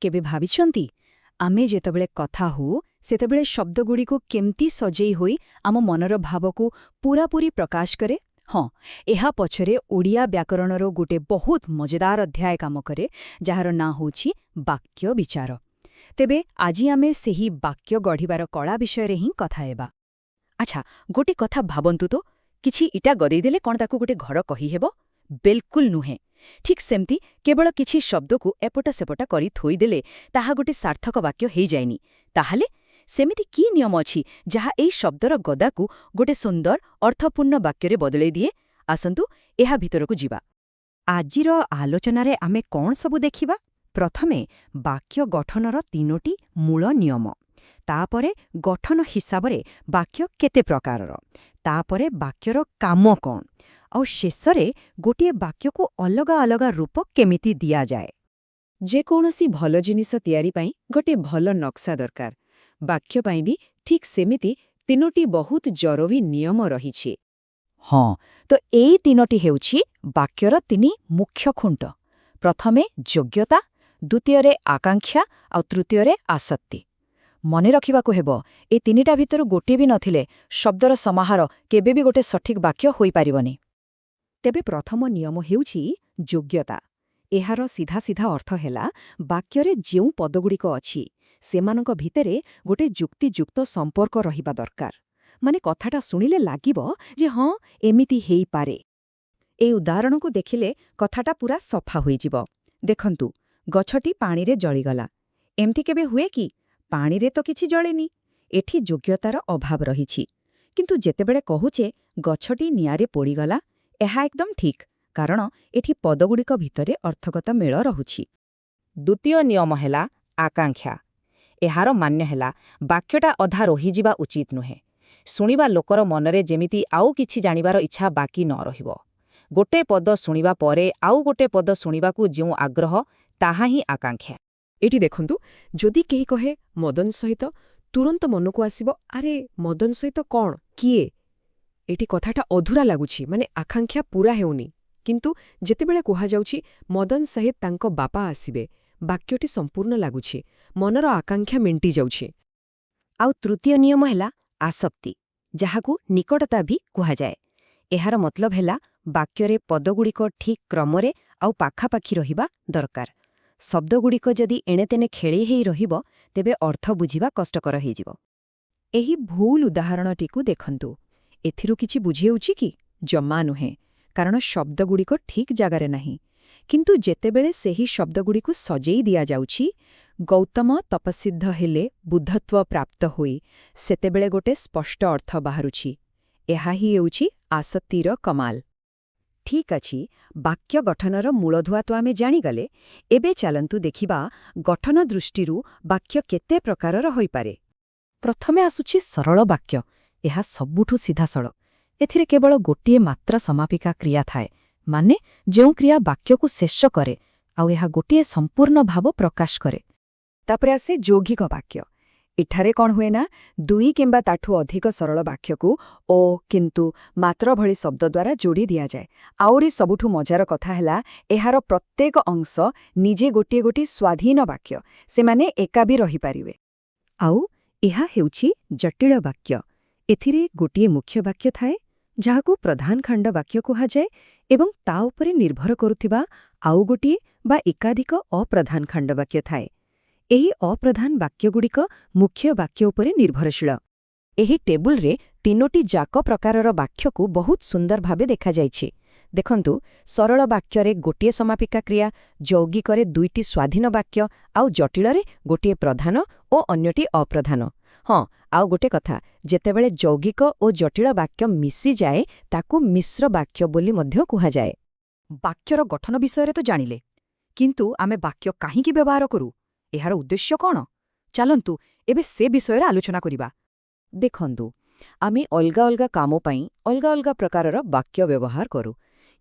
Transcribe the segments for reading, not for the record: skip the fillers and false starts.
केबे भाविछंती आमे जेतबेले कथा हो सेतबेले शब्दगुड़िको केमती सजेई होई आम मनर भावकु पूरापूरी प्रकाश करे। हाँ, एहा पछरे ओडिया व्याकरणर गोटे बहुत मजेदार अध्याय काम करे जार ना होछि वाक्य विचार। तेबे आजी आमे सेही वाक्य गढ़िबार कला विषय रे ही कथा हेबा। अच्छा, गोटे कथा भाबंतु तो किछि इटा गदेई देले कोन ताकू गोटे घर कहि हेबो? बिल्कुल नुहे। ठीक सेमती केवल किछि शब्द को एपटा सेपटा करी थोई देले ताहा गोटे सार्थक वाक्य हेई जायनी। ताहाले सेमिति की नियम अछि जहा एई शब्दर गदाकू गोटे सुंदर अर्थपूर्ण वाक्यरे बदलै दिए? आसंतु एहा भितरकू जिबा। आजिर आलोचनारे आमे कोन सबु देखिबा? प्रथमे वाक्य गठनर तीनोटी मूल नियम, तापरे गठन हिसाबरे वाक्य केते प्रकारर, तापरे वाक्यर काम कोन, और शेषरे गोटे वाक्य को अलगा अलगा रूप केमिति दिया जाए। जे कोनोसी भल जिनिस तयारी पाई गोटे भल नक्शा दरकार। वाक्य पाई भी ठीक सेमिति तीनोटी बहुत जरूरी नियम रहिछि। हाँ, तो एई तीनोटी हेउछि वाक्यर तिनी मुख्य खुंट। प्रथमे योग्यता, द्वितीयरे आकांक्षा और तृतीयरे आसक्ति। मने रखिबाकू हेबो ए तीनिटा भितरु गोटे भी नथिले शब्दर समाहार केबे भी गोटे सठिक वाक्य होई पारिबनी। तेबे प्रथम नियम हेउछि योग्यता। एहार सीधा सीधा अर्थ हेला वाक्यरे जेउ पदगुड़िक अछि सेमानक भितरे गोटे जुक्तियुक्त संपर्क रहिबा दरकार। माने कथाटा सुनिले लागिबो जे हाँ एमिति हेई पारे। ए उदाहरण को देखिले कथाटा पूरा सफा होई जिवो। देखंतु, गछटी पानी रे जळीगला। एमती केबे हुए कि पानी रे तो किछि जळेनी। एठी योग्यतार अभाव रहिछि। किंतु जेतेबेले कहुचे गछटी नियारे पोड़ीगला, एहा एकदम ठीक, कारण एठी पदगुड़िक भितरे अर्थगत मेल रहुछि। द्वितीय नियम हेला आकांक्षा। एहार मान्य हेला वाक्यटा अधा रहिजिबा उचित नुहे। सुनिबा लोकर मनरे जेमिति आउ किछि जानिबार इच्छा बाकी न रहिबो। गोटे पद सुनिबा परे आउ गोटे पद सुनिबाकू जेउ आग्रह ताहा ही आकांक्षा। एटी देखंतु, जदि केही कहे मदन सहित तुरंत मनकू आसिबो अरे मदन सहित कोन किए? एटी कथाटा अधूरा लागुछि, माने आकांक्षा पूरा हेउनी। किंतु जेतेबेले कुहा जाउछि मदन सहित तांको बापा आसिबे, वाक्यटी संपूर्ण लागुछि, मनर आकांक्षा मेंटी जाउछि। आउ तृतीय नियम हेला आसक्ति, जहाकू निकटता भी कुहा जाए। एहार मतलब हेला वाक्यरे पदगुड़िक ठीक क्रमरे आउ पाखापाखी रहिबा दरकार। शब्दगुड़िक जदि एणेतेने खेली हेई रहिबो तेबे अर्थ बुझिबा कष्टकर हेइजिबो। एही भूल उदाहरणटीकू देखंतु। एथिरु किछि बुझी हेउछि कि? जम्मा नुहे, कारण शब्दगुड़िक ठीक जागारे नाही। किंतु जेतेबेले सेही शब्दगुड़िकू सजेई दिया जाउछि, गौतम तपसिद्ध हेले बुद्धत्व प्राप्त होई, सेतेबेले गोटे स्पष्ट अर्थ बाहरुछि। एहा ही हेउछि आसक्तिर कमाल। ठीक अछि, वाक्य गठनर मूलधुआ तो आमे जानिगले। एबे चालंतु देखिबा गठन दृष्टिरू वाक्य केते प्रकारर होई पारे। प्रथमे आसुछि सरल वाक्य। एहा सबुठु सीधा सळ। एथिरे केवल गोटिए मात्र समापिका क्रिया थाए, माने जेउ क्रिया वाक्यकू शेष करे आउ एहा गोटिए संपूर्ण भाव प्रकाश करे। तापरे आसे यौगिक वाक्य। इठारे कौन हुए ना, दुई किंबा ताठू अधिक सरल वाक्यकू ओ, किंतु, मात्र भली शब्द द्वारा जोड़ी दिया जाए। आउरी सबुठु मजार कथा हेला एहार प्रत्येक अंश निजे गोटिए गोटी स्वाधीन वाक्य, सेमाने एका भी रही पारिवे। आउ एहा हेउछि जटिल वाक्य। एथिरे गोटिए मुख्य वाक्य थाए, जहाकू प्रधान खंड वाक्य कुहा जाए, एवं ता उपरे निर्भर करुथिबा आउ गोटिए बा एकाधिक अप्रधान खंड वाक्य थाए। एही अप्रधान वाक्यगुड़िक मुख्य वाक्य उपरे निर्भरशील। एही टेबुल रे तीनोटी जाक प्रकारर वाक्यकू बहुत सुंदर भावे देखा जाइछि। देखंतु, सरल वाक्यरे गोटिए समापिका क्रिया, यौगिकरे दुईटी स्वाधीन वाक्य, आउ जटिलरे गोटिए प्रधान ओ अन्यटी अप्रधान। हाँ, आउ गोटे कथा, जेतेबेले यौगिक ओ जटिल वाक्य मिसी जाए ताकू मिश्र वाक्य बोली मध्य कुहा जाए। वाक्यर गठन विषय तो जानिले, किंतु आमे वाक्य काहींकी व्यवहार करू? एहार उद्देश्य कौन? चालंतु एबे से विषय आलोचना करिबा। देखंतु, आमे अलगा अलगा कामो पाई अलगा अलगा प्रकारर वाक्य व्यवहार करू।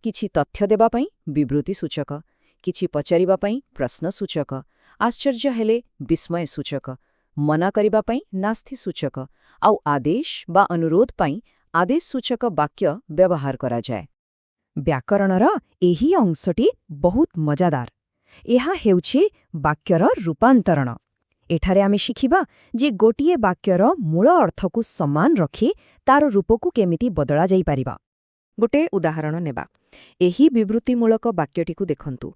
किछि तथ्य देबा पाई विवृत्ति सूचक, किछि पचारिबा पाई प्रश्न सूचक, आश्चर्य हेले विस्मय सूचक, मना करिबा पाई नास्ति सूचक, आउ आदेश बा अनुरोध पाई आदेश सूचक वाक्य व्यवहार करा जाए। व्याकरणर एही अंशटी बहुत मजादार। ଏହା ହେଉଛି ବାକ୍ୟର ରୂପାନ୍ତରଣ। ଏଠାରେ ଆମେ ଶିଖିବା ଯେ ଗୋଟିଏ ବାକ୍ୟର ମୂଳ ଅର୍ଥକୁ ସମାନ ରଖି ତାର ରୂପକୁ କେମିତି ବଦଳାଯାଇପାରିବ। ଗୋଟେ ଉଦାହରଣ ନେବା। ଏହି ବିବୃତିମୂଳକ ବାକ୍ୟଟିକୁ ଦେଖନ୍ତୁ।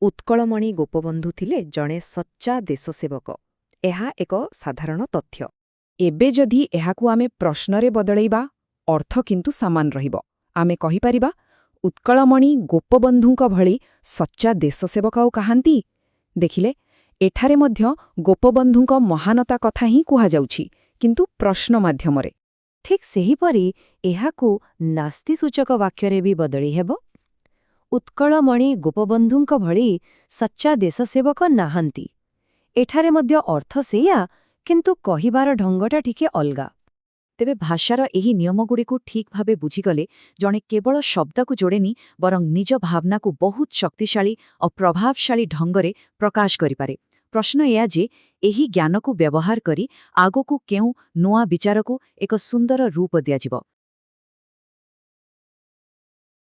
ଉତ୍କଳମଣି ଗୋପବନ୍ଧୁ ଥିଲେ ଜଣେ ସଚ୍ଚା ଦେଶସେବକ। ଏହା ଏକ ସାଧାରଣ ତଥ୍ୟ। ଏବେ ଯଦି ଏହାକୁ ଆମେ ପ୍ରଶ୍ନରେ ବଦଳେଇବା, ଅର୍ଥ କିନ୍ତୁ ସମାନ ରହିବ। ଆମେ କହିପାରିବା, ଉତ୍କଳମଣି ଗୋପବନ୍ଧୁଙ୍କ ଭଳି ସଚ୍ଚା ଦେଶସେବକ ଆଉ କାହାନ୍ତି? ଦେଖିଲେ, ଏଠାରେ ମଧ୍ୟ ଗୋପବନ୍ଧୁଙ୍କ ମହାନତା କଥା ହିଁ କୁହାଯାଉଛି, କିନ୍ତୁ ପ୍ରଶ୍ନ ମାଧ୍ୟମରେ। ଠିକ୍ ସେହିପରି ଏହାକୁ ନାସ୍ତିସୂଚକ ବାକ୍ୟରେ ବି ବଦଳି ହେବ। ଉତ୍କଳମଣି ଗୋପବନ୍ଧୁଙ୍କ ଭଳି ସଚ୍ଚା ଦେଶସେବକ ନାହାନ୍ତି। ଏଠାରେ ମଧ୍ୟ ଅର୍ଥ ସେଇଆ, କିନ୍ତୁ କହିବାର ଢଙ୍ଗଟା ଟିକେ ଅଲଗା। ତେବେ ଭାଷାର ଏହି ନିୟମଗୁଡ଼ିକୁ ଠିକ୍ ଭାବେ ବୁଝିଗଲେ ଜଣେ କେବଳ ଶବ୍ଦକୁ ଯୋଡ଼େନି, ବରଂ ନିଜ ଭାବନାକୁ ବହୁତ ଶକ୍ତିଶାଳୀ ଓ ପ୍ରଭାବଶାଳୀ ଢଙ୍ଗରେ ପ୍ରକାଶ କରିପାରେ। ପ୍ରଶ୍ନ ଏହା ଯେ ଏହି ଜ୍ଞାନକୁ ବ୍ୟବହାର କରି ଆଗକୁ କେଉଁ ନୂଆ ବିଚାରକୁ ଏକ ସୁନ୍ଦର ରୂପ ଦିଆଯିବ।